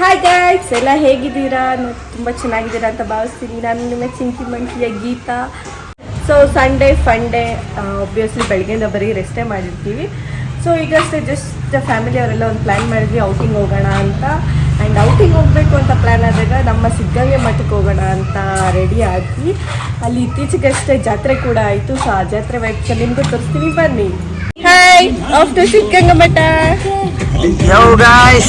Hi guys, ಎಲ್ಲ ಹೇಗಿದ್ದೀರಾ? ತುಂಬ ಚೆನ್ನಾಗಿದ್ದೀರಾ ಅಂತ ಭಾವಿಸ್ತೀನಿ. ನಾನು ನಿಮ್ಮ ಚಿಂಕಿ ಮಂಕಿಯ Geetha. So Sunday fun day, obviously ಬೆಳಗ್ಗೆಯಿಂದ ಬರೀ ರೆಸ್ಟೇ ಮಾಡಿರ್ತೀವಿ. ಸೊ ಈಗಷ್ಟೇ ಜಸ್ಟ್ ಫ್ಯಾಮಿಲಿ ಅವರೆಲ್ಲ ಒಂದು ಪ್ಲ್ಯಾನ್ ಮಾಡಿದ್ವಿ ಔಟಿಂಗ್ ಹೋಗೋಣ ಅಂತ. ಆ್ಯಂಡ್ ಔಟಿಂಗ್ ಹೋಗಬೇಕು ಅಂತ ಪ್ಲ್ಯಾನ್ ಆದಾಗ ನಮ್ಮ ಸಿದ್ಧಗಂಗೆ ಮಠಕ್ಕೆ ಹೋಗೋಣ ಅಂತ ರೆಡಿ ಆದ್ವಿ. ಅಲ್ಲಿ ಇತ್ತೀಚೆಗಷ್ಟೇ ಜಾತ್ರೆ ಕೂಡ ಆಯಿತು. ಸೊ ಆ ಜಾತ್ರೆ ವೈಬ್ಸ್ ನಿಮಗೂ ತೋರಿಸ್ತೀನಿ, ಬನ್ನಿ. Hi, of to Siddaganga Math. Yo guys!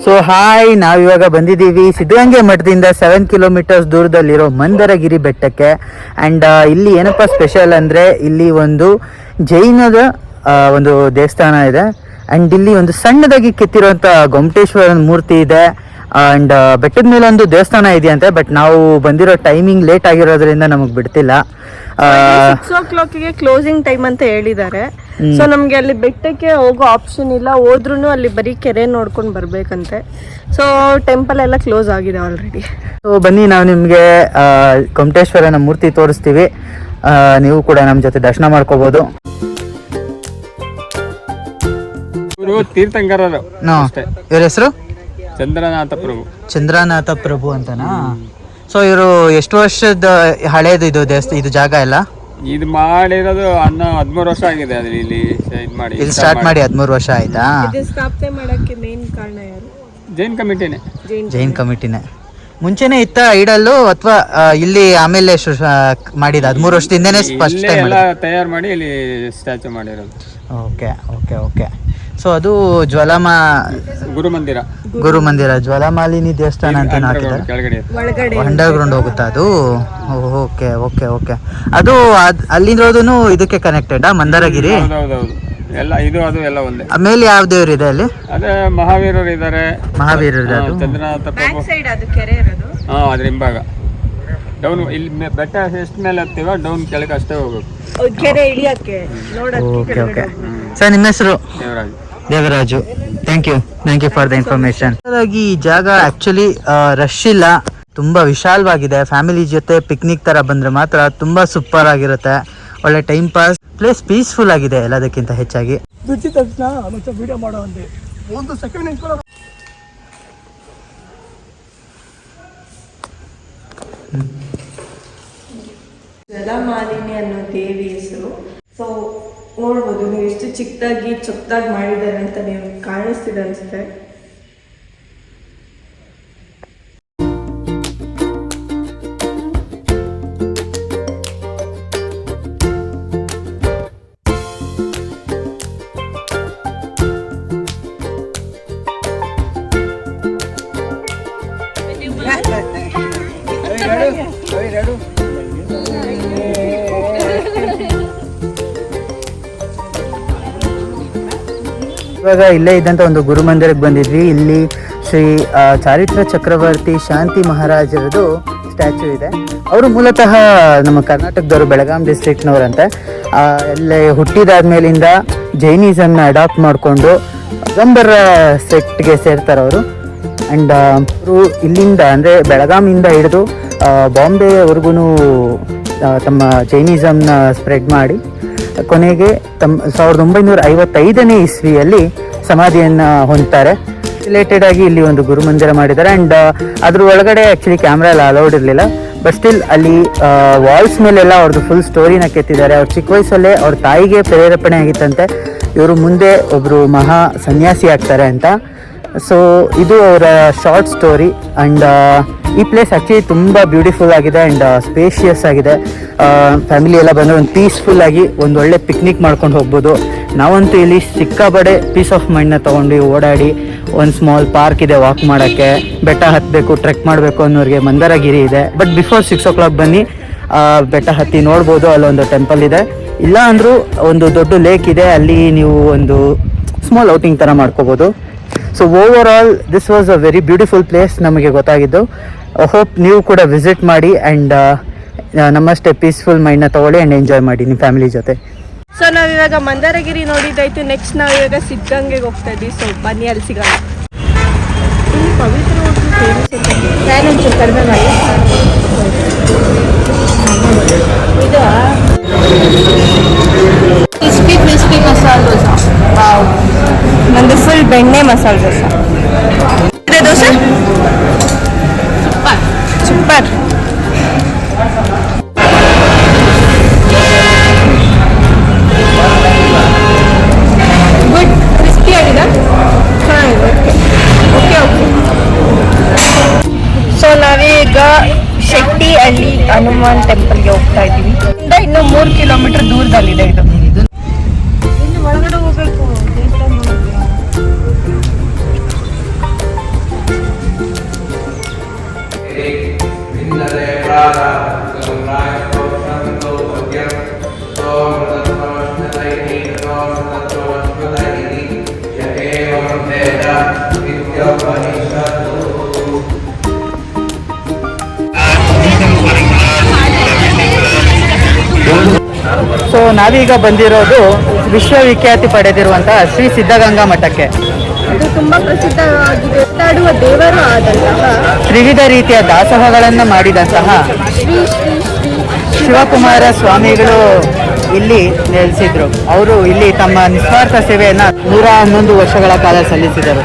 So hi, ನಾವಿವಾಗ ಬಂದಿದ್ದೀವಿ ಸಿದ್ಧಗಂಗೆ ಮಠದಿಂದ 7 ಕಿಲೋಮೀಟರ್ಸ್ ದೂರದಲ್ಲಿರೋ ಮಂದರಗಿರಿ ಬೆಟ್ಟಕ್ಕೆ. ಆ್ಯಂಡ್ ಇಲ್ಲಿ ಏನಪ್ಪ ಸ್ಪೆಷಲ್ ಅಂದರೆ ಇಲ್ಲಿ ಒಂದು ಜೈನದ ಒಂದು ದೇವಸ್ಥಾನ ಇದೆ. ಆ್ಯಂಡ್ ಇಲ್ಲಿ ಒಂದು ಸಣ್ಣದಾಗಿ ಕೆತ್ತಿರುವಂಥ ಗೊಮ್ಮಟೇಶ್ವರನ ಮೂರ್ತಿ ಇದೆ. ಆ್ಯಂಡ್ ಬೆಟ್ಟದ ಮೇಲೆ ಒಂದು ದೇವಸ್ಥಾನ ಇದೆಯಂತೆ. ಬಟ್ ನಾವು ಬಂದಿರೋ ಟೈಮಿಂಗ್ ಲೇಟ್ ಆಗಿರೋದ್ರಿಂದ ನಮಗೆ ಬಿಡ್ತಿಲ್ಲ. 6 o'clock ಕ್ಲೋಸಿಂಗ್ ಟೈಮ್ ಅಂತ ಹೇಳಿದ್ದಾರೆ. ಸೊ ನಮ್ಗೆ ಅಲ್ಲಿ ಬೆಟ್ಟಕ್ಕೆ ಹೋಗೋ ಆಪ್ಷನ್ ಇಲ್ಲ. ಹೋದ್ರೂ ಅಲ್ಲಿ ಬರೀ ಕೆರೆ ನೋಡ್ಕೊಂಡು ಬರ್ಬೇಕಂತೆ. ಸೊ ಟೆಂಪಲ್ ಎಲ್ಲ ಕ್ಲೋಸ್ ಆಗಿದೆ ಆಲ್ರೆಡಿ. ಸೊ ಬನ್ನಿ, ನಾವು ನಿಮಗೆ ಗೊಮ್ಮಟೇಶ್ವರನ ಮೂರ್ತಿ ತೋರಿಸ್ತೀವಿ. ನೀವು ಕೂಡ ನಮ್ಮ ಜೊತೆ ದರ್ಶನ ಮಾಡ್ಕೋಬಹುದು. ಇವರು ತೀರ್ಥಂಕರರು. ಇವ್ರ ಹೆಸರು ಚಂದ್ರನಾಥ ಪ್ರಭು ಅಂತನಾ? ಸೊ ಇವರು ಎಷ್ಟು ವರ್ಷದ ಹಳೇದು ಇದು ಜಾಗ ಎಲ್ಲ? ಇದು ಮಾಡಿರೋದು 13 ವರ್ಷ ಆಗಿದೆ. ಅದು ಇಲ್ಲಿ ಸ್ಟಾರ್ಟ್ ಮಾಡಿ 13 ವರ್ಷ ಆಯ್ತಾ? ಸ್ಥಾಪನೆ ಮಾಡಕ್ಕೆ ಮೇನ್ ಕಾರಣ ಯಾರು? ಜೈನ್ ಕಮಿಟಿನೇ. ಮುಂಚೆನೆ ಇತ್ತ ಐಡಲ್ಲು ಅಥವಾ ಇಲ್ಲಿ ಆಮೇಲೆ ಮಾಡಿದ? 13 ವರ್ಷದಿಂದನೇ ಫಸ್ಟ್ ಟೈಮ್ ತಯಾರು ಮಾಡಿ ಇಲ್ಲಿ ಸ್ಟ್ಯಾಚು ಮಾಡಿರೋದು. Okay okay okay. ಸೊ ಅದು ಗುರುಮಂದಿರ ಜ್ವಾಲಾಮಾಲಿನಿ ದೇವಸ್ಥಾನ ಅಂತ ಹಾಕಿದ್ದಾರೆ. ಅಂಡರ್ಗ್ರೌಂಡ್ ಹೋಗುತ್ತಾ ಅದು? Okay okay okay. ಅದು ಅಲ್ಲಿರೋದು ಇದಕ್ಕೆ ಕನೆಕ್ಟೆಡ್ ಮಂದರಗಿರಿ? ಎಲ್ಲ ಇದು ಅದು ಎಲ್ಲ ಒಂದೇ. ಆಮೇಲೆ ಯಾವ ದೇವ್ರು ಇದೆ ಅಲ್ಲಿ? ಅದೇ ಮಹಾವೀರರು ಇದ್ದಾರೆ. ಚಂದ್ರನಾಥ ಪ್ರಭು ಅದ್ರ ಹಿಂಭಾಗ ಡೌನ್. ಇಲ್ಲಿ ಬೆಟ್ಟ ಎಷ್ಟು ಮೇಲೆ ಹತ್ತೀವ ಡೌನ್ ಕೆಳಗೆ ಅಷ್ಟೇ ಹೋಗ್ಬೇಕು. ಕೆರೆ ಇಳಿಯಕ್ಕೆ ಓಕೆ ಓಕೆ. ಸರ್, ನಿಮ್ಮ ಹೆಸರು? Devaraju. Thank you for the information. ಈ ಜಾಗ ಆಕ್ಚುಲಿ ರಶ್ ಇಲ್ಲ, ತುಂಬಾ ವಿಶಾಲವಾಗಿದೆ. ಫ್ಯಾಮಿಲಿ ಜೊತೆ ಪಿಕ್ನಿಕ್ ತರ ಬಂದ್ರೆ ಮಾತ್ರ ತುಂಬಾ ಸೂಪರ್ ಆಗಿರುತ್ತೆ. ಒಳ್ಳೆ ಟೈಮ್ ಪಾಸ್, ಪ್ಲೇಸ್ ಪೀಸ್ಫುಲ್ ಆಗಿದೆ ಎಲ್ಲದಕ್ಕಿಂತ ಹೆಚ್ಚಾಗಿ. ಜಲಮಾಲಿನಿ ಅನ್ನೋ ದೇವಿ ಹೆಸರು. ಸೊ ನೋಡ್ಬೋದು ನೀವು ಎಷ್ಟು ಚೊಕ್ಕದಾಗಿ ಮಾಡಿದ್ದಾರೆ ಅಂತ. ನೀವು ಕಾಣಿಸ್ತಿದೆ ಅನ್ಸುತ್ತೆ. ಇವಾಗ ಇಲ್ಲೇ ಇದ್ದಂಥ ಒಂದು ಗುರುಮಂದಿರಕ್ಕೆ ಬಂದಿದ್ವಿ. ಇಲ್ಲಿ ಶ್ರೀ ಚಾರಿತ್ರ ಚಕ್ರವರ್ತಿ ಶಾಂತಿ ಮಹಾರಾಜರದು ಸ್ಟ್ಯಾಚ್ಯೂ ಇದೆ. ಅವರು ಮೂಲತಃ ನಮ್ಮ ಕರ್ನಾಟಕದವರು, ಬೆಳಗಾಂ ಡಿಸ್ಟ್ರಿಕ್ಟ್ನವರಂತೆ. ಅಲ್ಲೇ ಹುಟ್ಟಿದಾದ್ಮೇಲಿಂದ ಜೈನಿಸಮ್ನ ಅಡಾಪ್ಟ್ ಮಾಡಿಕೊಂಡು ಅಗಂಬರ ಸೆಕ್ಟ್ಗೆ ಸೇರ್ತಾರೆ ಅವರು. ಆ್ಯಂಡ್ ಅವರು ಇಲ್ಲಿಂದ ಅಂದರೆ ಬೆಳಗಾಮಿಂದ ಹಿಡಿದು ಬಾಂಬೆವರೆಗೂ ತಮ್ಮ ಜೈನಿಸಮ್ನ ಸ್ಪ್ರೆಡ್ ಮಾಡಿ ಕೊನೆಗೆ 1955ನೇ ಇಸ್ವಿಯಲ್ಲಿ ಸಮಾಧಿಯನ್ನು ಹೊಂದ್ತಾರೆ. ರಿಲೇಟೆಡ್ ಆಗಿ ಇಲ್ಲಿ ಒಂದು ಗುರುಮಂದಿರ ಮಾಡಿದ್ದಾರೆ. ಆ್ಯಂಡ್ ಅದ್ರ ಒಳಗಡೆ ಆ್ಯಕ್ಚುಲಿ ಕ್ಯಾಮ್ರಾ ಎಲ್ಲ ಅಲೌಡ್ ಇರಲಿಲ್ಲ. ಬಟ್ ಸ್ಟಿಲ್ ಅಲ್ಲಿ ವಾಲ್ಸ್ ಮೇಲೆಲ್ಲ ಅವ್ರದ್ದು ಫುಲ್ ಸ್ಟೋರಿನ ಕೆತ್ತಿದ್ದಾರೆ. ಅವ್ರ ಚಿಕ್ಕ ವಯಸ್ಸಲ್ಲೇ ಅವ್ರ ತಾಯಿಗೆ ಪ್ರೇರೇಪಣೆ ಆಗಿತ್ತಂತೆ ಇವರು ಮುಂದೆ ಒಬ್ಬರು ಮಹಾ ಸನ್ಯಾಸಿ ಆಗ್ತಾರೆ ಅಂತ. ಸೊ ಇದು ಅವರ ಶಾರ್ಟ್ ಸ್ಟೋರಿ. ಆ್ಯಂಡ್ ಈ ಪ್ಲೇಸ್ ಆ್ಯಕ್ಚುಲಿ ತುಂಬ ಬ್ಯೂಟಿಫುಲ್ ಆಗಿದೆ ಆ್ಯಂಡ್ ಸ್ಪೇಷಿಯಸ್ ಆಗಿದೆ. ಫ್ಯಾಮಿಲಿ ಎಲ್ಲ ಬಂದರೆ ಒಂದು ಪೀಸ್ಫುಲ್ ಆಗಿ ಒಂದು ಒಳ್ಳೆ ಪಿಕ್ನಿಕ್ ಮಾಡ್ಕೊಂಡು ಹೋಗ್ಬೋದು. ನಾವಂತೂ ಇಲ್ಲಿ ಸಿಕ್ಕಾಪಡೆ ಪೀಸ್ ಆಫ್ ಮೈಂಡ್ನ ತೊಗೊಂಡು ಓಡಾಡಿ, ಒಂದು ಸ್ಮಾಲ್ ಪಾರ್ಕ್ ಇದೆ ವಾಕ್ ಮಾಡೋಕ್ಕೆ, ಬೆಟ್ಟ ಹತ್ತಬೇಕು ಟ್ರೆಕ್ ಮಾಡಬೇಕು ಅನ್ನೋರಿಗೆ ಮಂದಾರಗಿರಿ ಇದೆ. ಬಟ್ ಬಿಫೋರ್ 6 o'clock ಬನ್ನಿ, ಬೆಟ್ಟ ಹತ್ತಿ ನೋಡ್ಬೋದು. ಅಲ್ಲೊಂದು ಟೆಂಪಲ್ ಇದೆ. ಇಲ್ಲ ಅಂದರೂ ಒಂದು ದೊಡ್ಡ ಲೇಕ್ ಇದೆ, ಅಲ್ಲಿ ನೀವು ಒಂದು ಸ್ಮಾಲ್ ಔಟಿಂಗ್ ಥರ ಮಾಡ್ಕೋಬೋದು. So over all this was a very beautiful place ನಮಗೆ ಗೊತ್ತಾಗಿದ್ದು. ಹೋಪ್ ನೀವು ಕೂಡ ವಿಸಿಟ್ ಮಾಡಿ ಆ್ಯಂಡ್ ನಮ್ಮಷ್ಟೇ ಪೀಸ್ಫುಲ್ ಮೈಂಡ್ನ ತೊಗೊಳ್ಳಿ ಆ್ಯಂಡ್ ಎಂಜಾಯ್ ಮಾಡಿ ನಿಮ್ಮ ಫ್ಯಾಮಿಲಿ ಜೊತೆ. ಸೊ ನಾವಿವಾಗ ಮಂದಾರಗಿರಿ ನೋಡಿದ್ದಾಯ್ತು. ನೆಕ್ಸ್ಟ್ ನಾವಿವಾಗ ಸಿದ್ಧಗಂಗೆಗೆ ಹೋಗ್ತಾ ಇದ್ದೀವಿ. ಸೊ ಬನ್ನಿ ಅಲ್ಲಿ ಸಿಗೋಣ. ಇಲ್ಲಿ ಪವಿತ್ರ ಫೇಮಸ್ ಅಂತ ಫ್ಯಾನ್ ಒಂಚೂರು ಕಡಿಮೆ ಮಾಡಿ. ಇದು ಕ್ರಿಸ್ಪಿ ಮಸಾಲೆ ದೋಸೆ. ವಾವ್, ನಂದು ಫುಲ್ ಬೆಣ್ಣೆ masala dosa. Dosa super. Good, crispy ಆಗಿದೆ. ಓಕೆ. ಸೊ ನಾವೀಗ ಶೆಟ್ಟಿಹಳ್ಳಿ ಹನುಮಾನ್ ಟೆಂಪಲ್ಗೆ ಹೋಗ್ತಾ ಇದ್ದೀವಿ. ಇನ್ನು 3 ಕಿಲೋಮೀಟರ್ ದೂರದಲ್ಲಿದೆ ಇದು. ಇಲ್ಲಿ ಒಳಗಡೆ ಹೋಗ್ಬೇಕು. ಸೊ ನಾವೀಗ ಬಂದಿರೋದು ವಿಶ್ವವಿಖ್ಯಾತಿ ಪಡೆದಿರುವಂತಹ ಶ್ರೀ ಸಿದ್ಧಗಂಗಾ ಮಠಕ್ಕೆ. ಇದು ತುಂಬಾ ಪ್ರಸಿದ್ಧವಾಗಿದೆ. ಮಾತಾಡುವ ದೇವರು ಆದಂತಹ ತ್ರಿವಿಧ ರೀತಿಯ ದಾಸೋಹಗಳನ್ನು ಮಾಡಿದಂತಹ ಶ್ರೀ ಶ್ರೀ ಶ್ರೀ ಶಿವಕುಮಾರ ಸ್ವಾಮಿಗಳು ಇಲ್ಲಿ ನೆಲೆಸಿದ್ರು. ಅವರು ಇಲ್ಲಿ ತಮ್ಮ ನಿಸ್ವಾರ್ಥ ಸೇವೆಯನ್ನು 111 ವರ್ಷಗಳ ಕಾಲ ಸಲ್ಲಿಸಿದರು.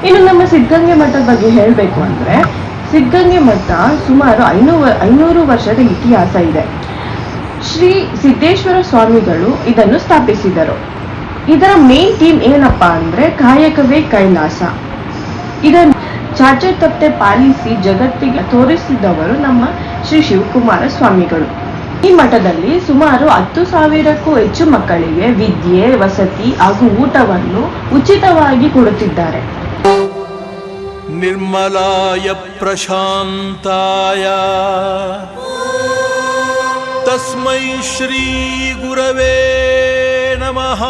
ಇನ್ನು ನಮ್ಮ ಸಿದ್ಧಗಂಗೆ ಮಠದ ಬಗ್ಗೆ ಹೇಳಬೇಕು ಅಂದರೆ, ಸಿದ್ಧಗಂಗೆ ಮಠ ಸುಮಾರು 500 ವರ್ಷದ ಇತಿಹಾಸ ಇದೆ. ಶ್ರೀ ಸಿದ್ದೇಶ್ವರ ಸ್ವಾಮಿಗಳು ಇದನ್ನು ಸ್ಥಾಪಿಸಿದರು. ಇದರ ಮೇನ್ ಥೀಮ್ ಏನಪ್ಪಾ ಅಂದರೆ ಕಾಯಕವೇ ಕೈಲಾಸ. ಇದನ್ನು ಚಾಚು ತಪ್ಪದೆ ಪಾಲಿಸಿ ಜಗತ್ತಿಗೆ ತೋರಿಸಿದವರು ನಮ್ಮ ಶ್ರೀ ಶಿವಕುಮಾರ ಸ್ವಾಮಿಗಳು. ಈ ಮಠದಲ್ಲಿ ಸುಮಾರು 10,000ಕ್ಕೂ ಹೆಚ್ಚು ಮಕ್ಕಳಿಗೆ ವಿದ್ಯೆ, ವಸತಿ ಹಾಗೂ ಊಟವನ್ನು ಉಚಿತವಾಗಿ ಕೊಡುತ್ತಿದ್ದಾರೆ. ನಿರ್ಮಲಾಯ ಪ್ರಶಾಂತಾಯ ತಸ್ಮೈ ಶ್ರೀ ಗುರವೇ ನಮಃ.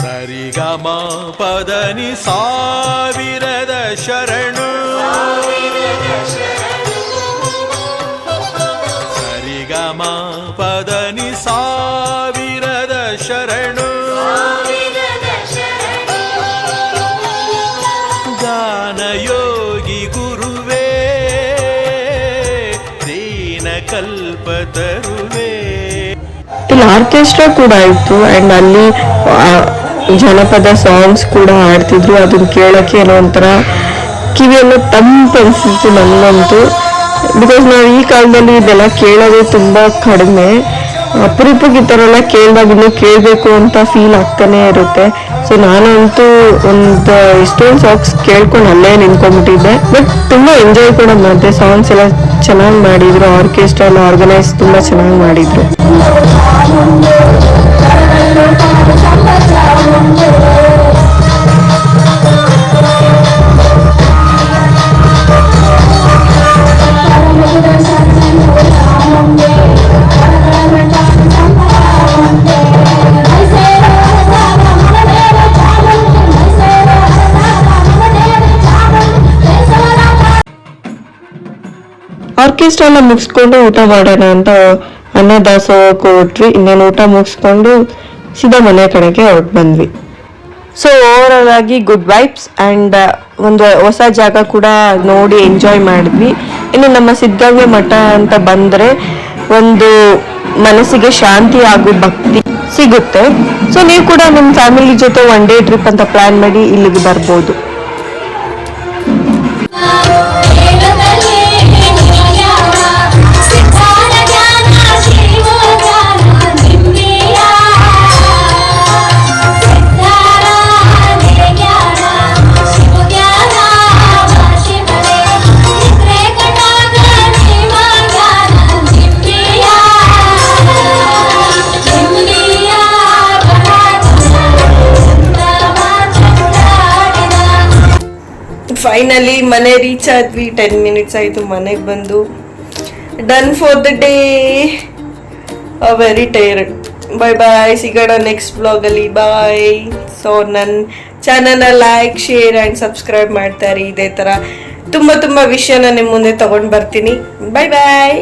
ಸರಿಗಮ ಪದನಿ ಸಾವಿರದ ಶರಣು, ಸರಿಗಮ ಪದನಿ ಸಾವಿರದ ಶರಣು, ಗಾನಯೋಗಿ ಗುರುವೇ ದೀನ ಕಲ್ಪತರುವೇ. ಇಲ್ಲಿ ಆರ್ಕೆಸ್ಟ್ರಾ ಕೂಡ ಇತ್ತು ಅಂಡ್ ಅಲ್ಲಿ ಜನಪದ ಸಾಂಗ್ಸ್ ಕೂಡ ಹಾಡ್ತಿದ್ರು. ಅದನ್ನ ಕೇಳಕ್ಕೆ ಏನೋ ಒಂಥರ ಕಿವಿಯೆಲ್ಲ ತಂಪು ಅನಿಸ್ತಿತ್ತು ನನಗಂತೂ. ಬಿಕಾಸ್ ನಾವು ಈ ಕಾಲದಲ್ಲಿ ಇದೆಲ್ಲ ಕೇಳೋದು ತುಂಬ ಕಡಿಮೆ. ಅಪರೂಪಕ್ಕೆ ಈ ಥರ ಎಲ್ಲ ಕೇಳಿದಾಗ ಇನ್ನೂ ಕೇಳಬೇಕು ಅಂತ ಫೀಲ್ ಆಗ್ತಾನೆ ಇರುತ್ತೆ. ಸೊ ನಾನಂತೂ ಒಂದು ಇಷ್ಟೊಂದು ಸಾಂಗ್ಸ್ ಕೇಳ್ಕೊಂಡು ಅಲ್ಲೇ ನಿಂತ್ಕೊಂಡ್ಬಿಟ್ಟಿದ್ದೆ. ಬಟ್ ತುಂಬ ಎಂಜಾಯ್ ಕೂಡ ಮಾಡಿದೆ. ಸಾಂಗ್ಸ್ ಎಲ್ಲ ಚೆನ್ನಾಗಿ ಮಾಡಿದ್ರು, ಆರ್ಕೆಸ್ಟ್ರಾ ಎಲ್ಲ ಆರ್ಗನೈಸ್ ತುಂಬ ಚೆನ್ನಾಗಿ ಮಾಡಿದ್ರು. ಆರ್ಕೆಸ್ಟ್ರಾ ಎಲ್ಲ ಮುಗಿಸ್ಕೊಂಡು ಊಟ ಮಾಡೋಣ ಅಂತ ಅನ್ನದಾಸೋಹಕ್ಕೆ ಹೊರಟ್ವಿ. ಇನ್ನೇನು ಊಟ ಮುಗಿಸ್ಕೊಂಡು ಸೀದಾ ಮನೆ ಕಡೆಗೆ ಹೊರಟು ಬಂದ್ವಿ. ಸೊ ಓವರಾಲ್ ಆಗಿ ಗುಡ್ ವೈಬ್ಸ್ ಆ್ಯಂಡ್ ಒಂದು ಹೊಸ ಜಾಗ ಕೂಡ ನೋಡಿ ಎಂಜಾಯ್ ಮಾಡಿದ್ವಿ. ಇನ್ನು ನಮ್ಮ ಸಿದ್ಧಗಂಗೆ ಮಠ ಅಂತ ಬಂದರೆ ಒಂದು ಮನಸ್ಸಿಗೆ ಶಾಂತಿ ಹಾಗೂ ಭಕ್ತಿ ಸಿಗುತ್ತೆ. ಸೊ ನೀವು ಕೂಡ ನಿಮ್ಮ ಫ್ಯಾಮಿಲಿ ಜೊತೆ ಒನ್ ಡೇ ಟ್ರಿಪ್ ಅಂತ ಪ್ಲಾನ್ ಮಾಡಿ ಇಲ್ಲಿಗೆ ಬರ್ಬೋದು. ಫೈನಲಿ ಮನೆ ರೀಚ್ ಆದ್ವಿ. 10 ಮಿನಿಟ್ಸ್ ಆಯಿತು ಮನೆಗೆ ಬಂದು. Done for the day. Very tired. Bye bye, ಸಿಗೋಣ ನೆಕ್ಸ್ಟ್ ಬ್ಲಾಗಲ್ಲಿ. ಬಾಯ್. ಸೊ ನನ್ನ ಚಾನಲ್ನ ಲೈಕ್, ಶೇರ್ ಆ್ಯಂಡ್ ಸಬ್ಸ್ಕ್ರೈಬ್ ಮಾಡ್ತಾರೆ. ಇದೇ ಥರ ತುಂಬ ವಿಷಯನ ನಿಮ್ಮ ಮುಂದೆ ತೊಗೊಂಡು ಬರ್ತೀನಿ. ಬಾಯ್ ಬಾಯ್.